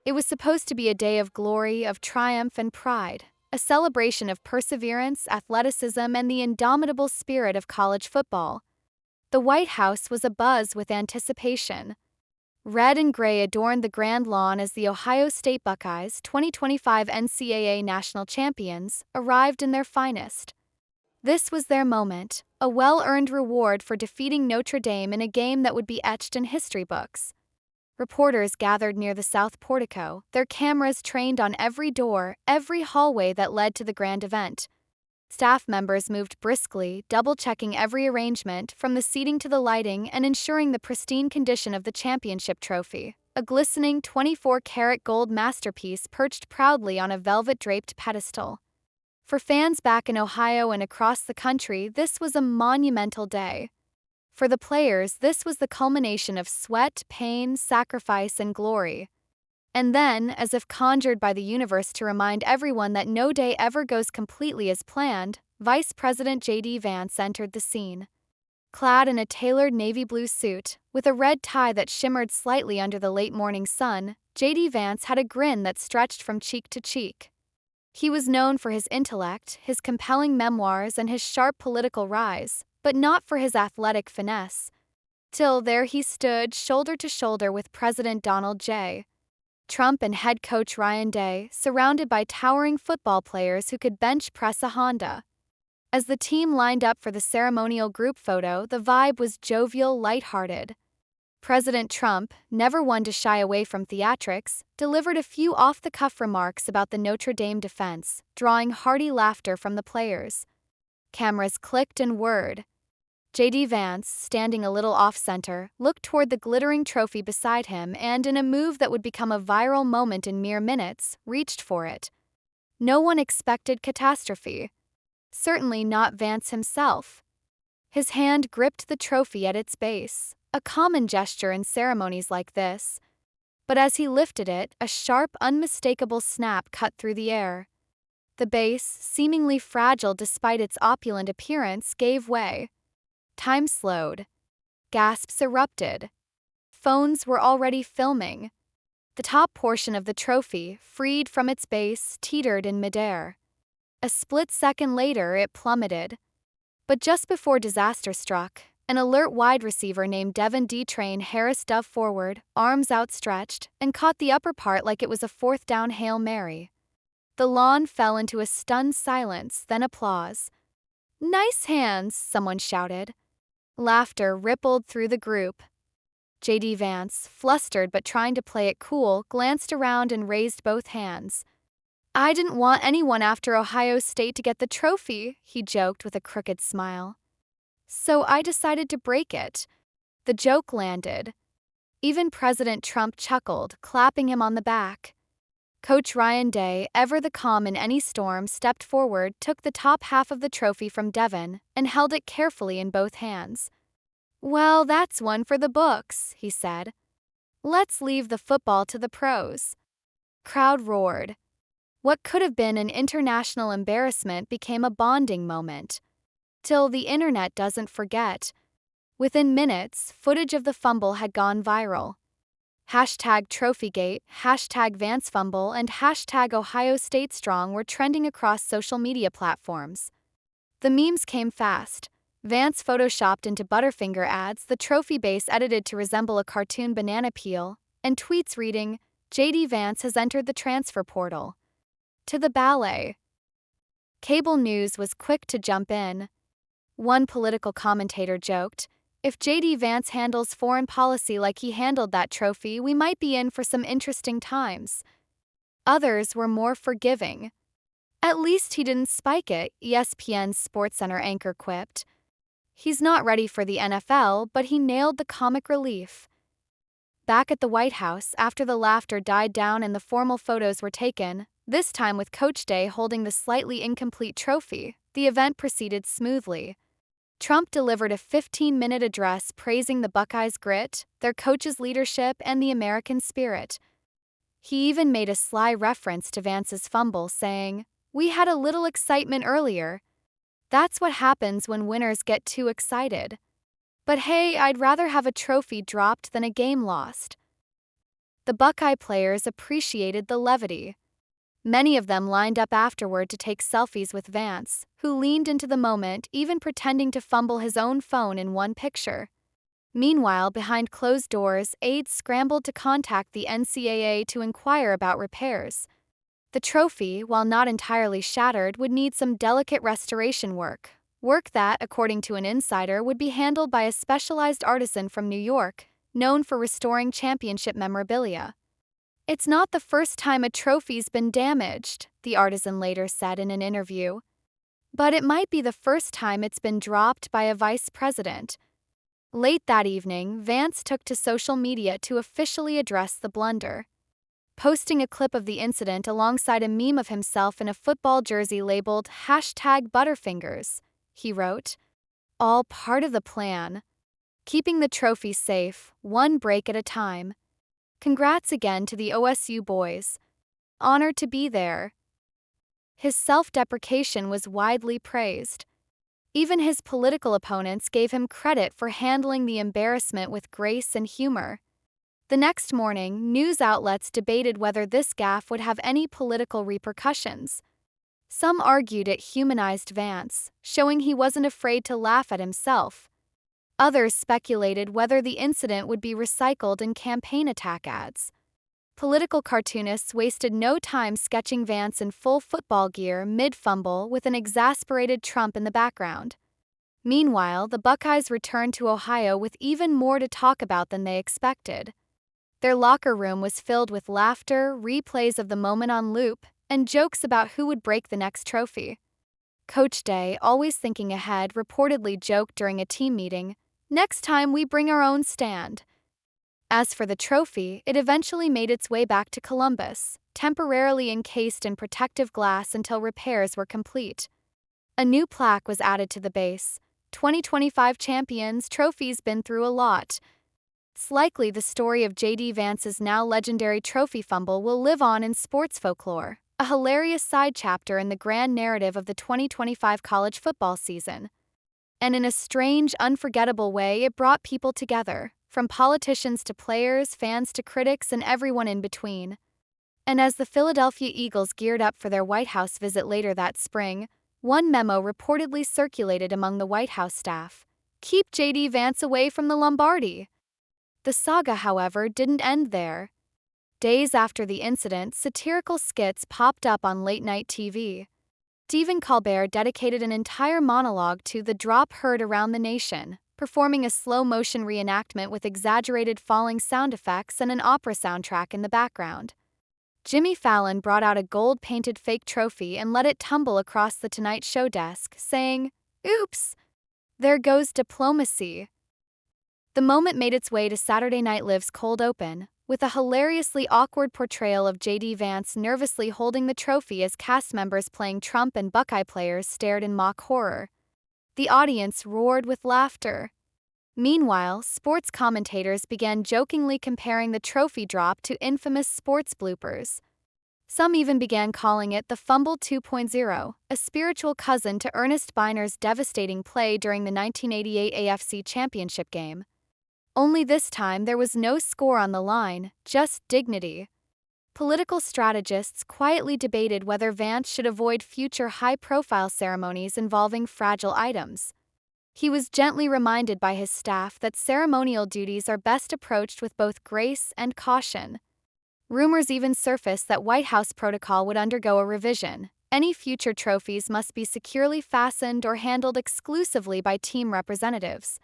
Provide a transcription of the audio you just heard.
It was supposed to be a day of glory, of triumph and pride, a celebration of perseverance, athleticism, and the indomitable spirit of college football. The White House was abuzz with anticipation. Red and gray adorned the grand lawn as the Ohio State Buckeyes, 2025 NCAA national champions, arrived in their finest. This was their moment, a well-earned reward for defeating Notre Dame in a game that would be etched in history books. Reporters gathered near the south portico, their cameras trained on every door, every hallway that led to the grand event. Staff members moved briskly, double-checking every arrangement, from the seating to the lighting, and ensuring the pristine condition of the championship trophy, a glistening 24-karat gold masterpiece perched proudly on a velvet-draped pedestal. For fans back in Ohio and across the country, this was a monumental day. For the players, this was the culmination of sweat, pain, sacrifice, and glory. And then, as if conjured by the universe to remind everyone that no day ever goes completely as planned, Vice President J.D. Vance entered the scene. Clad in a tailored navy blue suit, with a red tie that shimmered slightly under the late morning sun, J.D. Vance had a grin that stretched from cheek to cheek. He was known for his intellect, his compelling memoirs, and his sharp political rise, but not for his athletic finesse. Till there he stood, shoulder to shoulder with President Donald J. Trump and head coach Ryan Day, surrounded by towering football players who could bench press a Honda. As the team lined up for the ceremonial group photo, the vibe was jovial, lighthearted. President Trump, never one to shy away from theatrics, delivered a few off-the-cuff remarks about the Notre Dame defense, drawing hearty laughter from the players. Cameras clicked and whirred. J.D. Vance, standing a little off-center, looked toward the glittering trophy beside him and, in a move that would become a viral moment in mere minutes, reached for it. No one expected catastrophe. Certainly not Vance himself. His hand gripped the trophy at its base, a common gesture in ceremonies like this. But as he lifted it, a sharp, unmistakable snap cut through the air. The base, seemingly fragile despite its opulent appearance, gave way. Time slowed. Gasps erupted. Phones were already filming. The top portion of the trophy, freed from its base, teetered in midair. A split second later, it plummeted. But just before disaster struck, an alert wide receiver named Devin D-Train Harris dove forward, arms outstretched, and caught the upper part like it was a fourth down Hail Mary. The lawn fell into a stunned silence, then applause. "Nice hands," someone shouted. Laughter rippled through the group. J.D. Vance, flustered but trying to play it cool, glanced around and raised both hands. "I didn't want anyone after Ohio State to get the trophy," he joked with a crooked smile. "So I decided to break it." The joke landed. Even President Trump chuckled, clapping him on the back. Coach Ryan Day, ever the calm in any storm, stepped forward, took the top half of the trophy from Devin, and held it carefully in both hands. "Well, that's one for the books," he said. "Let's leave the football to the pros." Crowd roared. What could have been an international embarrassment became a bonding moment. Till the internet doesn't forget. Within minutes, footage of the fumble had gone viral. Hashtag Trophygate, hashtag VanceFumble, and hashtag Ohio State Strong were trending across social media platforms. The memes came fast. Vance photoshopped into Butterfinger ads, the trophy base edited to resemble a cartoon banana peel, and tweets reading, "J.D. Vance has entered the transfer portal." To the ballet. Cable news was quick to jump in. One political commentator joked, "If J.D. Vance handles foreign policy like he handled that trophy, we might be in for some interesting times." Others were more forgiving. "At least he didn't spike it," ESPN's SportsCenter anchor quipped. "He's not ready for the NFL, but he nailed the comic relief." Back at the White House, after the laughter died down and the formal photos were taken, this time with Coach Day holding the slightly incomplete trophy, the event proceeded smoothly. Trump delivered a 15-minute address praising the Buckeyes' grit, their coach's leadership, and the American spirit. He even made a sly reference to Vance's fumble, saying, "We had a little excitement earlier. That's what happens when winners get too excited. But hey, I'd rather have a trophy dropped than a game lost." The Buckeye players appreciated the levity. Many of them lined up afterward to take selfies with Vance, who leaned into the moment, even pretending to fumble his own phone in one picture. Meanwhile, behind closed doors, aides scrambled to contact the NCAA to inquire about repairs. The trophy, while not entirely shattered, would need some delicate restoration work that, according to an insider, would be handled by a specialized artisan from New York, known for restoring championship memorabilia. "It's not the first time a trophy's been damaged," the artisan later said in an interview. "But it might be the first time it's been dropped by a vice president." Late that evening, Vance took to social media to officially address the blunder. Posting a clip of the incident alongside a meme of himself in a football jersey labeled #Butterfingers, he wrote, "All part of the plan. Keeping the trophy safe, one break at a time. Congrats again to the OSU boys. Honored to be there." His self-deprecation was widely praised. Even his political opponents gave him credit for handling the embarrassment with grace and humor. The next morning, news outlets debated whether this gaffe would have any political repercussions. Some argued it humanized Vance, showing he wasn't afraid to laugh at himself. Others speculated whether the incident would be recycled in campaign attack ads. Political cartoonists wasted no time sketching Vance in full football gear mid-fumble with an exasperated Trump in the background. Meanwhile, the Buckeyes returned to Ohio with even more to talk about than they expected. Their locker room was filled with laughter, replays of the moment on loop, and jokes about who would break the next trophy. Coach Day, always thinking ahead, reportedly joked during a team meeting, "Next time we bring our own stand." As for the trophy, it eventually made its way back to Columbus, temporarily encased in protective glass until repairs were complete. A new plaque was added to the base. "2025 champions, trophy's been through a lot." It's likely the story of J.D. Vance's now legendary trophy fumble will live on in sports folklore, a hilarious side chapter in the grand narrative of the 2025 college football season. And in a strange, unforgettable way, it brought people together, from politicians to players, fans to critics, and everyone in between. And as the Philadelphia Eagles geared up for their White House visit later that spring, one memo reportedly circulated among the White House staff: "Keep J.D. Vance away from the Lombardi." The saga, however, didn't end there. Days after the incident, satirical skits popped up on late-night TV. Stephen Colbert dedicated an entire monologue to "the drop heard around the nation," performing a slow-motion reenactment with exaggerated falling sound effects and an opera soundtrack in the background. Jimmy Fallon brought out a gold-painted fake trophy and let it tumble across the Tonight Show desk, saying, "Oops, there goes diplomacy." The moment made its way to Saturday Night Live's Cold Open, with a hilariously awkward portrayal of J.D. Vance nervously holding the trophy as cast members playing Trump and Buckeye players stared in mock horror. The audience roared with laughter. Meanwhile, sports commentators began jokingly comparing the trophy drop to infamous sports bloopers. Some even began calling it the Fumble 2.0, a spiritual cousin to Ernest Biner's devastating play during the 1988 AFC Championship game. Only this time there was no score on the line, just dignity. Political strategists quietly debated whether Vance should avoid future high-profile ceremonies involving fragile items. He was gently reminded by his staff that ceremonial duties are best approached with both grace and caution. Rumors even surfaced that White House protocol would undergo a revision. Any future trophies must be securely fastened or handled exclusively by team representatives.